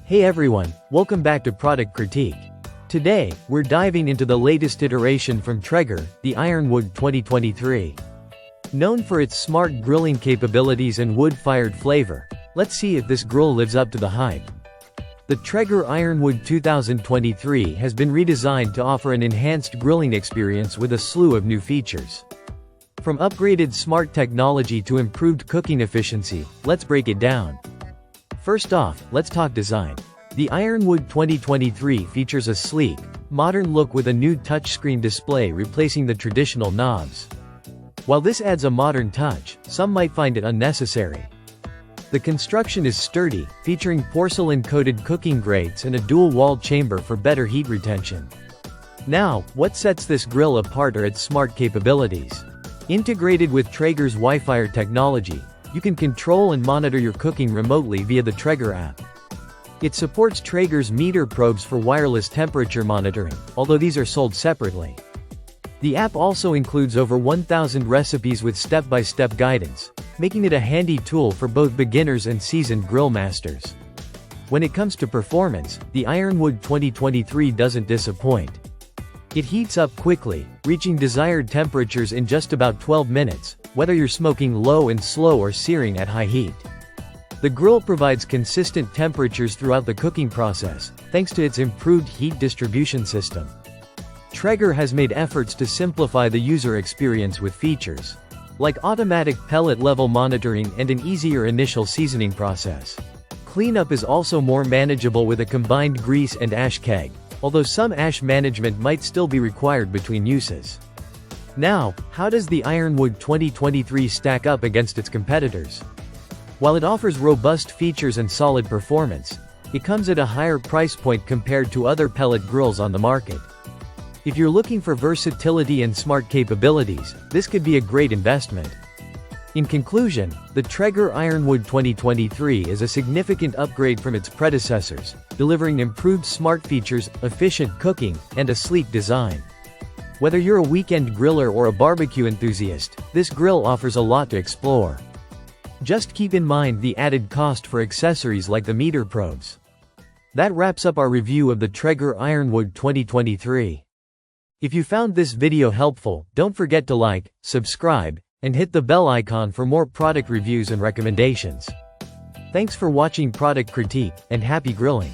Hey everyone, welcome back to Product Critique. Today, we're diving into the latest iteration from Traeger, the Ironwood 2023. Known for its smart grilling capabilities and wood-fired flavor, let's see if this grill lives up to the hype. The Traeger Ironwood 2023 has been redesigned to offer an enhanced grilling experience with a slew of new features. From upgraded smart technology to improved cooking efficiency, let's break it down. First off, let's talk design. The Ironwood 2023 features a sleek, modern look with a new touchscreen display replacing the traditional knobs. While this adds a modern touch, some might find it unnecessary. The construction is sturdy, featuring porcelain-coated cooking grates and a dual-walled chamber for better heat retention. Now, what sets this grill apart are its smart capabilities. Integrated with Traeger's Wi-Fi technology, you can control and monitor your cooking remotely via the Traeger app. It supports Traeger's meter probes for wireless temperature monitoring, although these are sold separately. The app also includes over 1,000 recipes with step-by-step guidance, making it a handy tool for both beginners and seasoned grill masters. When it comes to performance, the Ironwood 2023 doesn't disappoint. It heats up quickly, reaching desired temperatures in just about 12 minutes, whether you're smoking low and slow or searing at high heat. The grill provides consistent temperatures throughout the cooking process, thanks to its improved heat distribution system. Traeger has made efforts to simplify the user experience with features like automatic pellet level monitoring and an easier initial seasoning process. Cleanup is also more manageable with a combined grease and ash keg, although some ash management might still be required between uses. Now, how does the Ironwood 2023 stack up against its competitors? While it offers robust features and solid performance, it comes at a higher price point compared to other pellet grills on the market. If you're looking for versatility and smart capabilities, this could be a great investment. In conclusion, the Traeger Ironwood 2023 is a significant upgrade from its predecessors, delivering improved smart features, efficient cooking, and a sleek design. Whether you're a weekend griller or a barbecue enthusiast, this grill offers a lot to explore. Just keep in mind the added cost for accessories like the meter probes. That wraps up our review of the Traeger Ironwood 2023. If you found this video helpful, don't forget to like, subscribe, and hit the bell icon for more product reviews and recommendations. Thanks for watching Product Critique, and happy grilling!